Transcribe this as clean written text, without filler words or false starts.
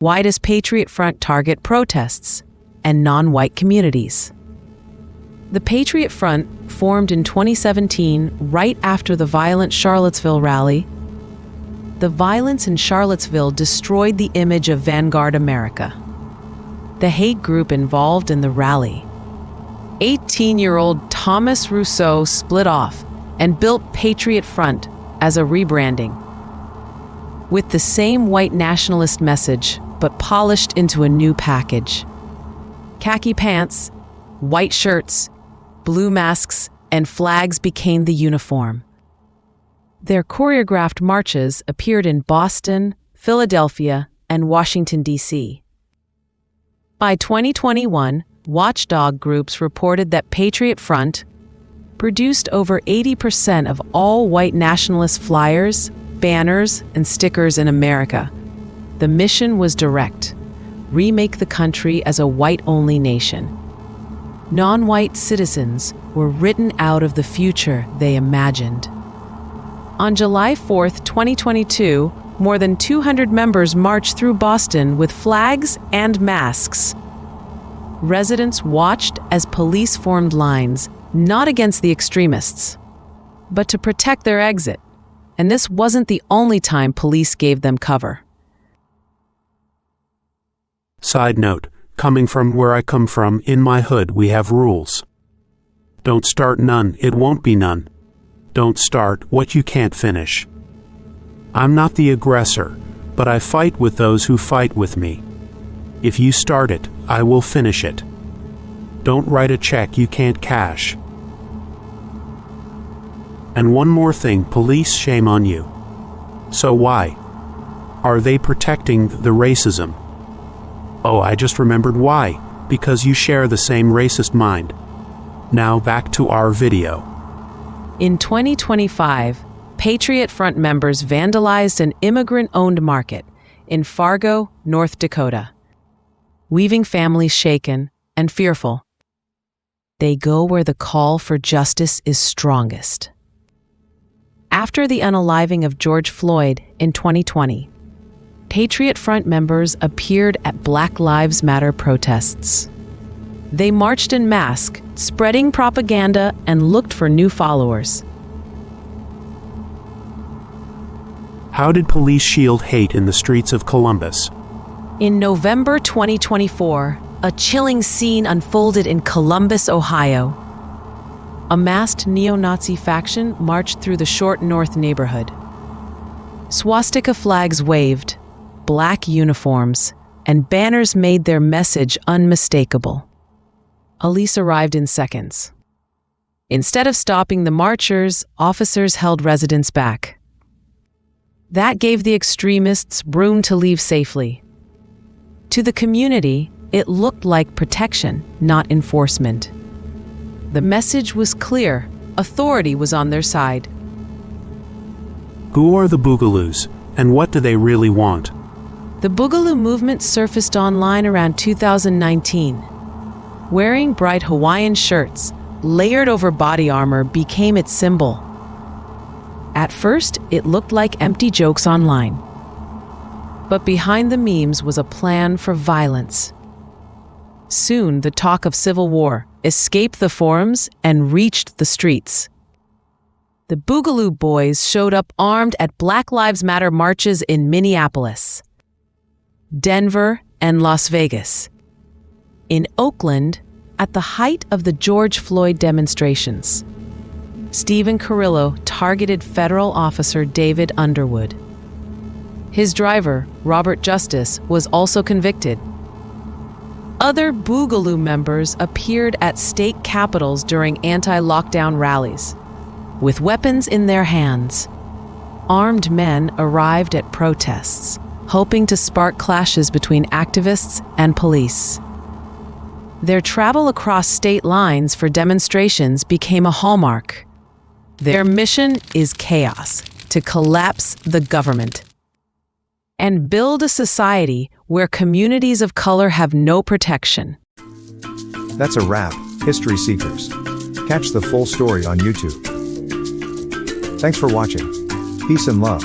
Why does Patriot Front target protests and non-white communities? The Patriot Front formed in 2017 right after the violent Charlottesville rally. The violence in Charlottesville destroyed the image of Vanguard America, the hate group involved in the rally. 18-year-old Thomas Rousseau split off and built Patriot Front as a rebranding, with the same white nationalist message, but polished into a new package. Khaki pants, white shirts, blue masks, and flags became the uniform. Their choreographed marches appeared in Boston, Philadelphia, and Washington, D.C. By 2021, watchdog groups reported that Patriot Front produced over 80% of all white nationalist flyers, banners, and stickers in America. The mission was direct: remake the country as a white-only nation. Non-white citizens were written out of the future they imagined. On July 4, 2022, more than 200 members marched through Boston with flags and masks. Residents watched as police formed lines, not against the extremists, but to protect their exit. And this wasn't the only time police gave them cover. Side note, coming from where I come from, in my hood we have rules. Don't start none, it won't be none. Don't start what you can't finish. I'm not the aggressor, but I fight with those who fight with me. If you start it, I will finish it. Don't write a check you can't cash. And one more thing, police, shame on you. So why? Are they protecting the racism? Oh, I just remembered why. Because you share the same racist mind. Now back to our video. In 2025, Patriot Front members vandalized an immigrant-owned market in Fargo, North Dakota, leaving families shaken and fearful. They go where the call for justice is strongest. After the unaliving of George Floyd in 2020, Patriot Front members appeared at Black Lives Matter protests. They marched in masks, spreading propaganda, and looked for new followers. How did police shield hate in the streets of Columbus? In November 2024, a chilling scene unfolded in Columbus, Ohio. A masked neo-Nazi faction marched through the Short North neighborhood. Swastika flags waved, black uniforms, and banners made their message unmistakable. Police arrived in seconds. Instead of stopping the marchers, officers held residents back. That gave the extremists room to leave safely. To the community, it looked like protection, not enforcement. The message was clear: authority was on their side. Who are the Boogaloos, and what do they really want? The Boogaloo movement surfaced online around 2019. Wearing bright Hawaiian shirts, layered over body armor became its symbol. At first, it looked like empty jokes online. But behind the memes was a plan for violence. Soon, the talk of civil war escaped the forums and reached the streets. The Boogaloo Boys showed up armed at Black Lives Matter marches in Minneapolis, Denver, and Las Vegas. In Oakland, at the height of the George Floyd demonstrations, Stephen Carrillo targeted federal officer David Underwood. His driver, Robert Justice, was also convicted. Other Boogaloo members appeared at state capitals during anti-lockdown rallies, with weapons in their hands. Armed men arrived at protests, hoping to spark clashes between activists and police. Their travel across state lines for demonstrations became a hallmark. Their mission is chaos, to collapse the government and build a society where communities of color have no protection. That's a wrap, History Seekers. Catch the full story on YouTube. Thanks for watching. Peace and love.